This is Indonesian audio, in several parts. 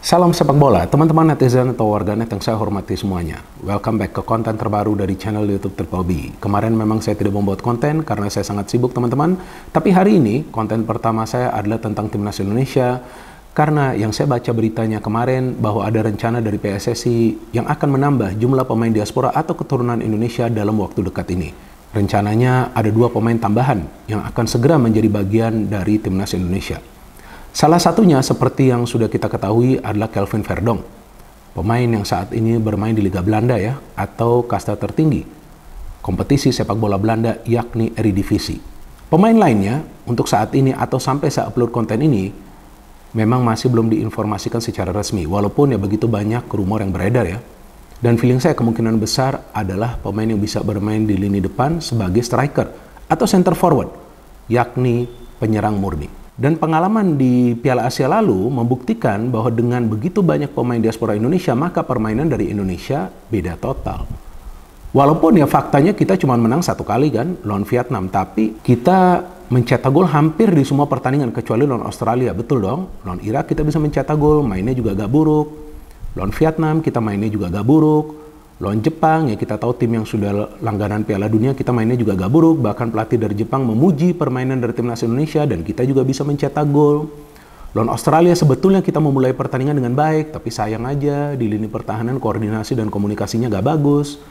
Salam sepak bola, teman-teman netizen atau warganet yang saya hormati semuanya. Welcome back ke konten terbaru dari channel YouTube Triple B. Kemarin memang saya tidak membuat konten karena saya sangat sibuk teman-teman. Tapi hari ini konten pertama saya adalah tentang Timnas Indonesia. Karena yang saya baca beritanya kemarin bahwa ada rencana dari PSSI yang akan menambah jumlah pemain diaspora atau keturunan Indonesia dalam waktu dekat ini. Rencananya ada 2 pemain tambahan yang akan segera menjadi bagian dari Timnas Indonesia. Salah satunya seperti yang sudah kita ketahui adalah Kelvin Verdonk, pemain yang saat ini bermain di Liga Belanda ya, atau kasta tertinggi kompetisi sepak bola Belanda yakni Eredivisie. Pemain lainnya untuk saat ini atau sampai saya upload konten ini memang masih belum diinformasikan secara resmi, walaupun ya begitu banyak rumor yang beredar ya. Dan feeling saya kemungkinan besar adalah pemain yang bisa bermain di lini depan sebagai striker atau center forward, yakni penyerang murni. Dan pengalaman di Piala Asia lalu membuktikan bahwa dengan begitu banyak pemain diaspora Indonesia, maka permainan dari Indonesia beda total. Walaupun ya faktanya kita cuma menang 1 kali kan, lawan Vietnam, tapi kita mencetak gol hampir di semua pertandingan kecuali lawan Australia, betul dong? Lawan Irak kita bisa mencetak gol, mainnya juga gak buruk. Lawan Vietnam kita mainnya juga gak buruk. Lawan Jepang, ya kita tahu tim yang sudah langganan Piala Dunia, kita mainnya juga gak buruk. Bahkan pelatih dari Jepang memuji permainan dari Timnas Indonesia dan kita juga bisa mencetak gol. Lawan Australia sebetulnya kita memulai pertandingan dengan baik, tapi sayang aja di lini pertahanan koordinasi dan komunikasinya gak bagus.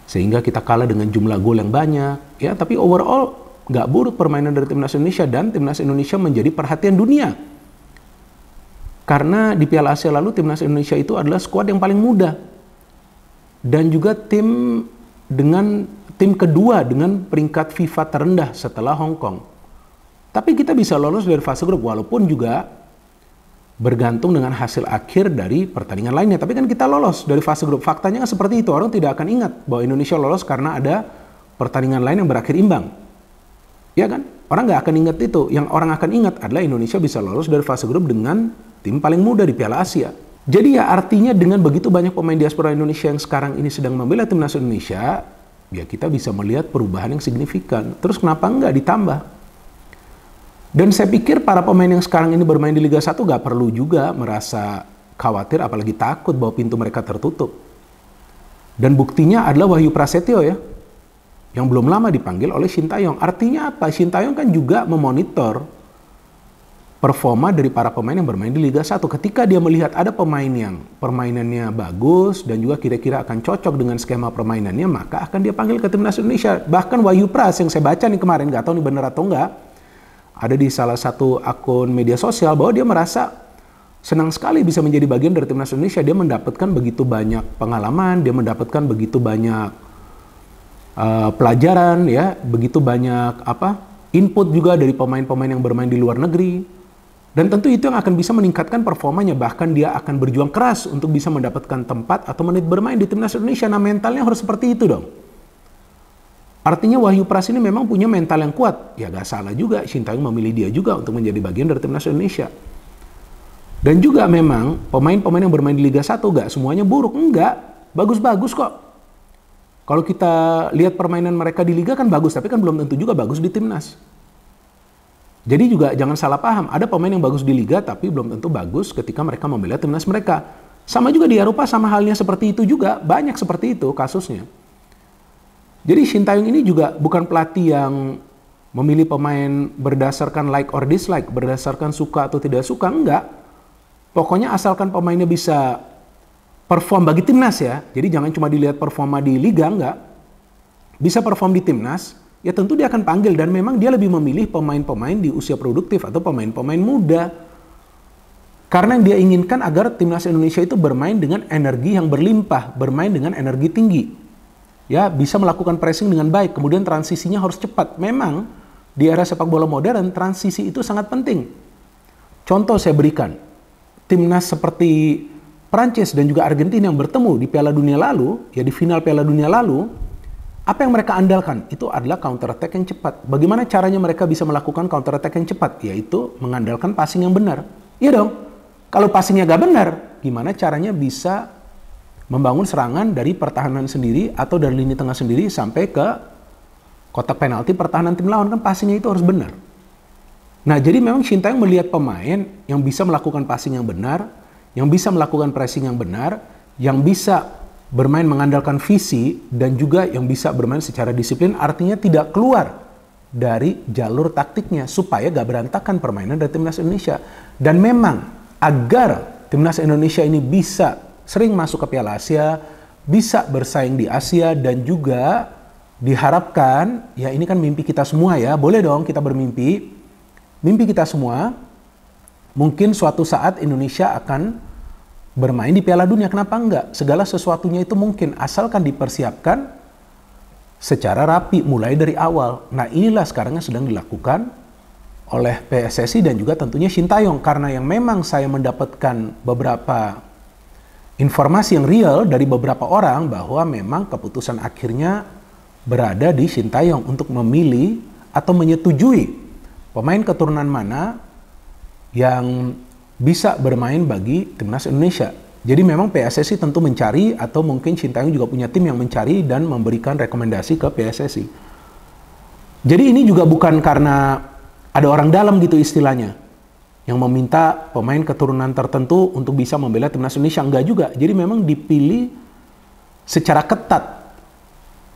Sehingga kita kalah dengan jumlah gol yang banyak. Ya, tapi overall gak buruk permainan dari Timnas Indonesia dan Timnas Indonesia menjadi perhatian dunia. Karena di Piala Asia lalu Timnas Indonesia itu adalah skuad yang paling muda. Dan juga tim kedua dengan peringkat FIFA terendah setelah Hong Kong. Tapi kita bisa lolos dari fase grup walaupun juga bergantung dengan hasil akhir dari pertandingan lainnya. Tapi kan kita lolos dari fase grup. Faktanya kan seperti itu. Orang tidak akan ingat bahwa Indonesia lolos karena ada pertandingan lain yang berakhir imbang. Ya kan? Orang nggak akan ingat itu. Yang orang akan ingat adalah Indonesia bisa lolos dari fase grup dengan tim paling muda di Piala Asia. Jadi ya artinya dengan begitu banyak pemain diaspora Indonesia yang sekarang ini sedang membela Timnas Indonesia, ya kita bisa melihat perubahan yang signifikan. Terus kenapa enggak ditambah? Dan saya pikir para pemain yang sekarang ini bermain di Liga 1 gak perlu juga merasa khawatir apalagi takut bahwa pintu mereka tertutup. Dan buktinya adalah Wahyu Prasetyo ya, yang belum lama dipanggil oleh Shin Tae-yong. Artinya apa? Shin Tae-yong kan juga memonitor performa dari para pemain yang bermain di Liga 1. Ketika dia melihat ada pemain yang permainannya bagus dan juga kira-kira akan cocok dengan skema permainannya, maka akan dia panggil ke Timnas Indonesia. Bahkan Wahyu Pras yang saya baca nih kemarin, nggak tahu nih benar atau enggak, ada di salah satu akun media sosial bahwa dia merasa senang sekali bisa menjadi bagian dari Timnas Indonesia. Dia mendapatkan begitu banyak pengalaman, dia mendapatkan begitu banyak pelajaran, ya, begitu banyak input juga dari pemain-pemain yang bermain di luar negeri. Dan tentu itu yang akan bisa meningkatkan performanya, bahkan dia akan berjuang keras untuk bisa mendapatkan tempat atau menit bermain di Timnas Indonesia. Nah, mentalnya harus seperti itu dong. Artinya Wahyu Pras ini memang punya mental yang kuat. Ya gak salah juga Shin Tae-yong memilih dia juga untuk menjadi bagian dari Timnas Indonesia. Dan juga memang pemain-pemain yang bermain di Liga 1 gak semuanya buruk, enggak. Bagus-bagus kok. Kalau kita lihat permainan mereka di Liga kan bagus, tapi kan belum tentu juga bagus di Timnas. Jadi juga jangan salah paham, ada pemain yang bagus di Liga tapi belum tentu bagus ketika mereka membela Timnas mereka. Sama juga di Eropa, sama halnya seperti itu juga, banyak seperti itu kasusnya. Jadi Shin Tae-yong ini juga bukan pelatih yang memilih pemain berdasarkan like or dislike, berdasarkan suka atau tidak suka, enggak. Pokoknya asalkan pemainnya bisa perform bagi Timnas ya, jadi jangan cuma dilihat performa di Liga, enggak. Bisa perform di Timnas, ya tentu dia akan panggil, dan memang dia lebih memilih pemain-pemain di usia produktif atau pemain-pemain muda. Karena yang dia inginkan agar Timnas Indonesia itu bermain dengan energi yang berlimpah, bermain dengan energi tinggi. Ya, bisa melakukan pressing dengan baik, kemudian transisinya harus cepat. Memang di era sepak bola modern, transisi itu sangat penting. Contoh saya berikan, Timnas seperti Prancis dan juga Argentina yang bertemu di Piala Dunia lalu, ya di final Piala Dunia lalu, apa yang mereka andalkan? Itu adalah counter attack yang cepat. Bagaimana caranya mereka bisa melakukan counter attack yang cepat? Yaitu mengandalkan passing yang benar. Iya dong. Kalau passingnya gak benar, gimana caranya bisa membangun serangan dari pertahanan sendiri atau dari lini tengah sendiri sampai ke kotak penalti pertahanan tim lawan? Kan passingnya itu harus benar. Nah, jadi memang Shin Tae-yong melihat pemain yang bisa melakukan passing yang benar, yang bisa melakukan pressing yang benar, yang bisa bermain mengandalkan visi, dan juga yang bisa bermain secara disiplin, artinya tidak keluar dari jalur taktiknya, supaya gak berantakan permainan dari timnas Indonesia. Dan memang agar timnas Indonesia ini bisa sering masuk ke Piala Asia, bisa bersaing di Asia, dan juga diharapkan, ya ini kan mimpi kita semua ya, boleh dong kita bermimpi, mimpi kita semua, mungkin suatu saat Indonesia akan bermain di Piala Dunia. Kenapa enggak? Segala sesuatunya itu mungkin, asalkan dipersiapkan secara rapi, mulai dari awal. Nah inilah sekarang yang sedang dilakukan oleh PSSI dan juga tentunya Sintayong. Karena yang memang saya mendapatkan beberapa informasi yang real dari beberapa orang, bahwa memang keputusan akhirnya berada di Sintayong untuk memilih atau menyetujui pemain keturunan mana yang bisa bermain bagi timnas Indonesia. Jadi memang PSSI tentu mencari, atau mungkin Sintayong juga punya tim yang mencari dan memberikan rekomendasi ke PSSI. Jadi ini juga bukan karena ada orang dalam gitu istilahnya, yang meminta pemain keturunan tertentu untuk bisa membela timnas Indonesia. Enggak juga. Jadi memang dipilih secara ketat.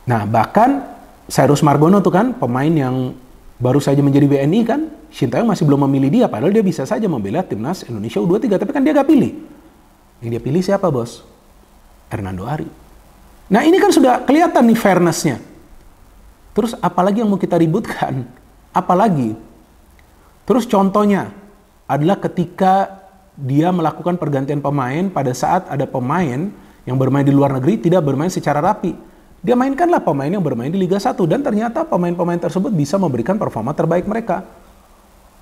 Nah bahkan Cyrus Margono tuh kan, pemain yang baru saja menjadi WNI kan, Sintayong masih belum memilih dia, padahal dia bisa saja membela timnas Indonesia U23, tapi kan dia gak pilih. Yang dia pilih siapa bos? Hernando Ari. Nah ini kan sudah kelihatan nih fairness-nya. Terus apalagi yang mau kita ributkan? Apalagi? Terus contohnya adalah ketika dia melakukan pergantian pemain pada saat ada pemain yang bermain di luar negeri tidak bermain secara rapi. Dia mainkanlah pemain yang bermain di Liga 1, dan ternyata pemain-pemain tersebut bisa memberikan performa terbaik mereka.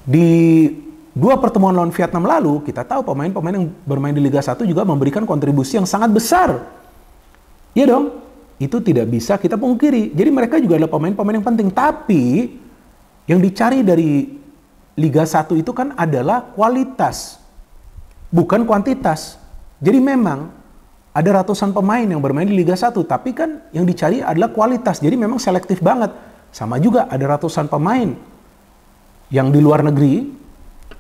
Di 2 pertemuan lawan Vietnam lalu, kita tahu pemain-pemain yang bermain di Liga 1 juga memberikan kontribusi yang sangat besar. Iya dong, itu tidak bisa kita pungkiri. Jadi mereka juga adalah pemain-pemain yang penting. Tapi yang dicari dari Liga 1 itu kan adalah kualitas, bukan kuantitas. Jadi memang ada ratusan pemain yang bermain di Liga 1, tapi kan yang dicari adalah kualitas. Jadi memang selektif banget. Sama juga ada ratusan pemain yang di luar negeri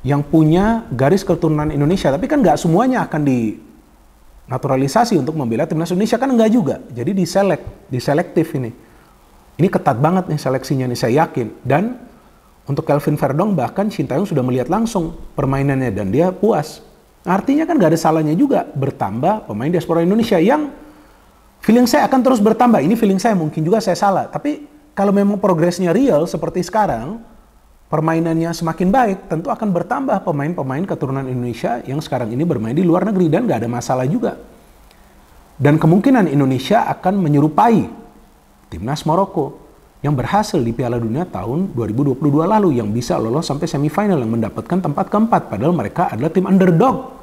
yang punya garis keturunan Indonesia, tapi kan nggak semuanya akan dinaturalisasi untuk membela timnas Indonesia, kan nggak juga. Jadi diselektif ini. Ini ketat banget nih seleksinya nih, saya yakin. Dan untuk Kelvin Verdong bahkan Sintayong sudah melihat langsung permainannya dan dia puas. Artinya kan gak ada salahnya juga bertambah pemain diaspora Indonesia, yang feeling saya akan terus bertambah. Ini feeling saya, mungkin juga saya salah. Tapi kalau memang progresnya real seperti sekarang, permainannya semakin baik, tentu akan bertambah pemain-pemain keturunan Indonesia yang sekarang ini bermain di luar negeri, dan gak ada masalah juga. Dan kemungkinan Indonesia akan menyerupai timnas Maroko yang berhasil di Piala Dunia tahun 2022 lalu, yang bisa lolos sampai semifinal, yang mendapatkan tempat keempat, padahal mereka adalah tim underdog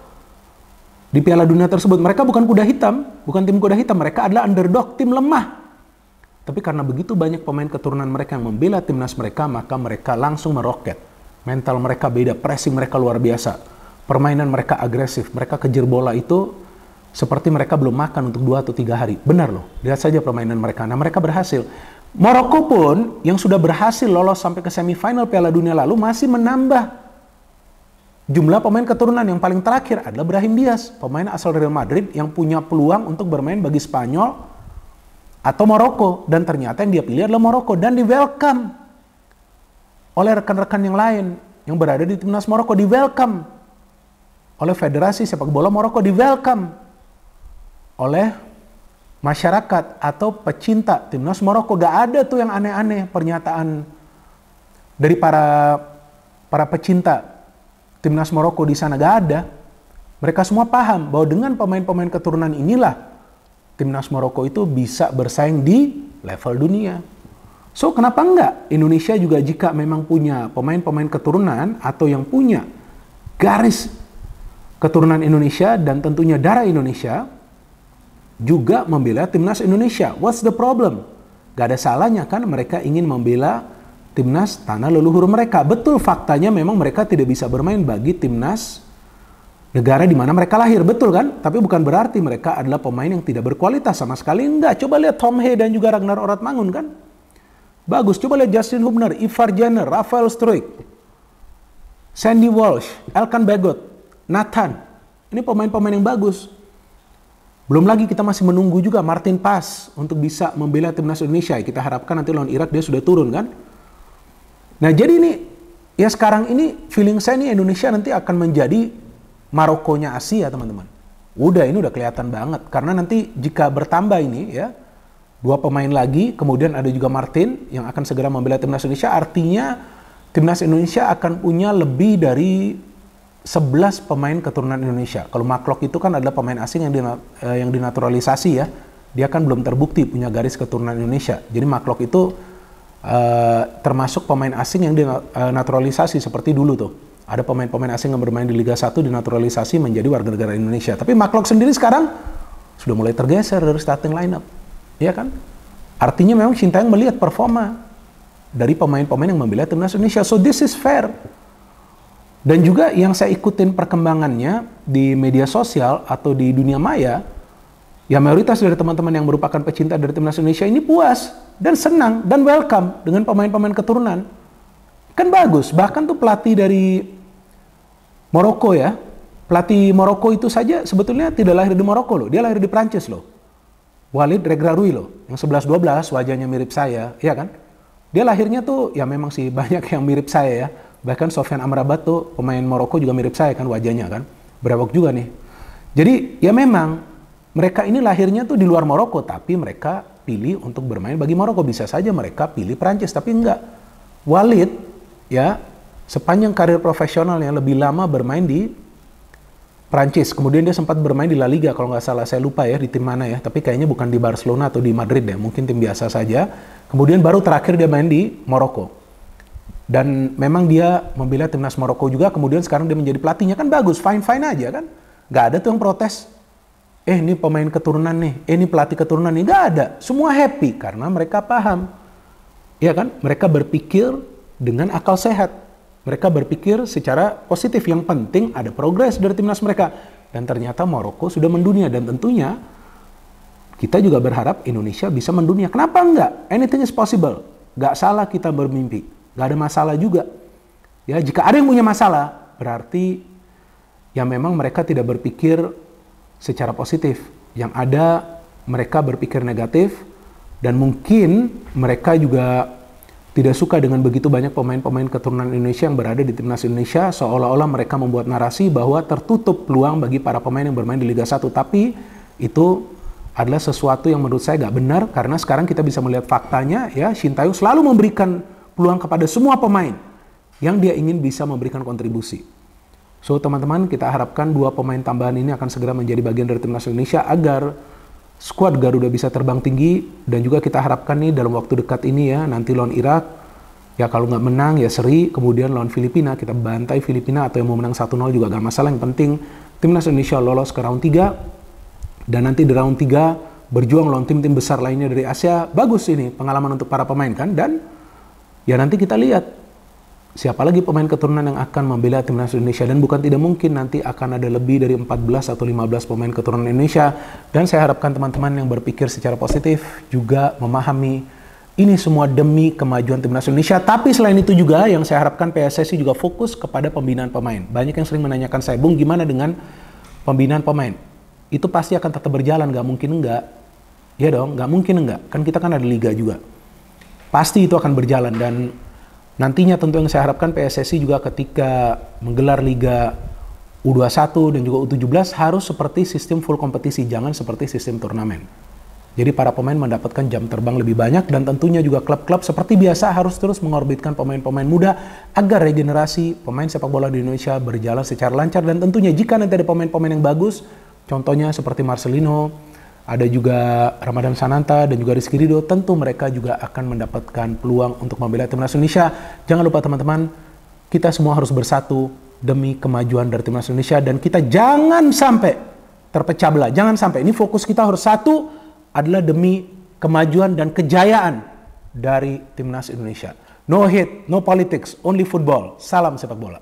di Piala Dunia tersebut. Mereka bukan kuda hitam, bukan tim kuda hitam, mereka adalah underdog, tim lemah. Tapi karena begitu banyak pemain keturunan mereka yang membela timnas mereka, maka mereka langsung meroket. Mental mereka beda, pressing mereka luar biasa, permainan mereka agresif, mereka kejar bola itu seperti mereka belum makan untuk 2 atau 3 hari. Benar loh, lihat saja permainan mereka. Nah mereka berhasil. Maroko pun yang sudah berhasil lolos sampai ke semifinal Piala Dunia lalu masih menambah jumlah pemain keturunan. Yang paling terakhir adalah Brahim Diaz, pemain asal Real Madrid yang punya peluang untuk bermain bagi Spanyol atau Maroko, dan ternyata yang dia pilih adalah Maroko, dan di welcome oleh rekan-rekan yang lain yang berada di timnas Maroko, di welcome oleh Federasi Sepak Bola Maroko, di welcome oleh masyarakat atau pecinta timnas Maroko. Gak ada tuh yang aneh-aneh pernyataan dari para pecinta timnas Maroko di sana, gak ada. Mereka semua paham bahwa dengan pemain-pemain keturunan inilah timnas Maroko itu bisa bersaing di level dunia. So kenapa enggak Indonesia juga, jika memang punya pemain-pemain keturunan atau yang punya garis keturunan Indonesia dan tentunya darah Indonesia, juga membela timnas Indonesia. What's the problem? Gak ada salahnya kan mereka ingin membela timnas tanah leluhur mereka. Betul, faktanya memang mereka tidak bisa bermain bagi timnas negara di mana mereka lahir, betul kan? Tapi bukan berarti mereka adalah pemain yang tidak berkualitas sama sekali. Enggak. Coba lihat Tom Hee dan juga Ragnar Oratmangun kan? Bagus. Coba lihat Justin Hubner, Ivar Jenner, Rafael Struijk, Sandy Walsh, Elkan Bagot, Nathan. Ini pemain-pemain yang bagus. Belum lagi kita masih menunggu juga Martin Paes untuk bisa membela timnas Indonesia. Kita harapkan nanti lawan Irak dia sudah turun kan. Nah jadi ini, ya sekarang ini feeling saya nih Indonesia nanti akan menjadi Marokonya Asia teman-teman. Ini udah kelihatan banget. Karena nanti jika bertambah ini ya, 2 pemain lagi, kemudian ada juga Martin yang akan segera membela timnas Indonesia. Artinya timnas Indonesia akan punya lebih dari 11 pemain keturunan Indonesia. Kalau Maklok itu kan adalah pemain asing yang dinaturalisasi ya. Dia kan belum terbukti punya garis keturunan Indonesia. Jadi Maklok itu termasuk pemain asing yang dinaturalisasi seperti dulu tuh. Ada pemain-pemain asing yang bermain di Liga 1 dinaturalisasi menjadi warga negara Indonesia. Tapi Maklok sendiri sekarang sudah mulai tergeser dari starting lineup. Ya kan? Artinya memang Sintayong melihat performa dari pemain-pemain yang membela timnas Indonesia. So this is fair. Dan juga yang saya ikutin perkembangannya di media sosial atau di dunia maya, ya mayoritas dari teman-teman yang merupakan pecinta dari timnas Indonesia ini puas dan senang dan welcome dengan pemain-pemain keturunan. Kan bagus. Bahkan tuh pelatih dari Maroko ya. Pelatih Maroko itu saja sebetulnya tidak lahir di Maroko loh. Dia lahir di Prancis loh. Walid Regragui loh, yang 11-12 wajahnya mirip saya, ya kan? Dia lahirnya tuh, ya memang sih banyak yang mirip saya ya. Bahkan Sofyan Amrabat tuh, pemain Maroko juga mirip saya kan wajahnya kan. Brewok juga nih. Jadi ya memang, mereka ini lahirnya tuh di luar Maroko, tapi mereka pilih untuk bermain bagi Maroko. Bisa saja mereka pilih Prancis, tapi enggak. Walid, ya, sepanjang karir profesionalnya lebih lama bermain di Prancis, kemudian dia sempat bermain di La Liga kalau nggak salah, saya lupa ya di tim mana ya, tapi kayaknya bukan di Barcelona atau di Madrid ya, mungkin tim biasa saja. Kemudian baru terakhir dia main di Maroko. Dan memang dia membela timnas Maroko juga, kemudian sekarang dia menjadi pelatihnya, kan bagus, fine-fine aja kan. Nggak ada tuh yang protes. Ini pemain keturunan nih, ini pelatih keturunan nih, nggak ada. Semua happy karena mereka paham. Ya kan, mereka berpikir dengan akal sehat. Mereka berpikir secara positif, yang penting ada progres dari timnas mereka. Dan ternyata Maroko sudah mendunia, dan tentunya kita juga berharap Indonesia bisa mendunia. Kenapa enggak? Anything is possible. Gak salah kita bermimpi. Gak ada masalah juga. Ya, jika ada yang punya masalah, berarti ya memang mereka tidak berpikir secara positif. Yang ada mereka berpikir negatif, dan mungkin mereka juga tidak suka dengan begitu banyak pemain-pemain keturunan Indonesia yang berada di timnas Indonesia, seolah-olah mereka membuat narasi bahwa tertutup peluang bagi para pemain yang bermain di Liga 1. Tapi itu adalah sesuatu yang menurut saya nggak benar, karena sekarang kita bisa melihat faktanya ya, Sintayong selalu memberikan peluang kepada semua pemain yang dia ingin bisa memberikan kontribusi. So teman-teman, kita harapkan 2 pemain tambahan ini akan segera menjadi bagian dari timnas Indonesia agar skuad Garuda bisa terbang tinggi. Dan juga kita harapkan nih dalam waktu dekat ini ya, nanti lawan Irak, ya kalau nggak menang ya seri, kemudian lawan Filipina kita bantai Filipina, atau yang mau menang 1-0 juga gak masalah, yang penting timnas Indonesia lolos ke round 3, dan nanti di round 3 berjuang lawan tim-tim besar lainnya dari Asia. Bagus ini pengalaman untuk para pemain kan, dan ya nanti kita lihat siapa lagi pemain keturunan yang akan membela timnas Indonesia. Dan bukan tidak mungkin nanti akan ada lebih dari 14 atau 15 pemain keturunan Indonesia. Dan saya harapkan teman-teman yang berpikir secara positif juga memahami ini semua demi kemajuan timnas Indonesia. Tapi selain itu juga yang saya harapkan PSSI juga fokus kepada pembinaan pemain. Banyak yang sering menanyakan saya, Bung, gimana dengan pembinaan pemain? Itu pasti akan tetap berjalan, nggak mungkin enggak. Ya dong, nggak mungkin enggak. Kan kita kan ada liga juga. Pasti itu akan berjalan. Dan nantinya tentu yang saya harapkan PSSI juga ketika menggelar Liga U21 dan juga U17 harus seperti sistem full kompetisi, jangan seperti sistem turnamen. Jadi para pemain mendapatkan jam terbang lebih banyak, dan tentunya juga klub-klub seperti biasa harus terus mengorbitkan pemain-pemain muda agar regenerasi pemain sepak bola di Indonesia berjalan secara lancar. Dan tentunya jika nanti ada pemain-pemain yang bagus, contohnya seperti Marcelino, ada juga Ramadan Sananta dan juga Rizky Ridho, tentu mereka juga akan mendapatkan peluang untuk membela timnas Indonesia. Jangan lupa teman-teman, kita semua harus bersatu demi kemajuan dari timnas Indonesia, dan kita jangan sampai terpecah belah. Jangan sampai, ini fokus kita harus satu, adalah demi kemajuan dan kejayaan dari timnas Indonesia. No hate, no politics, only football. Salam sepak bola.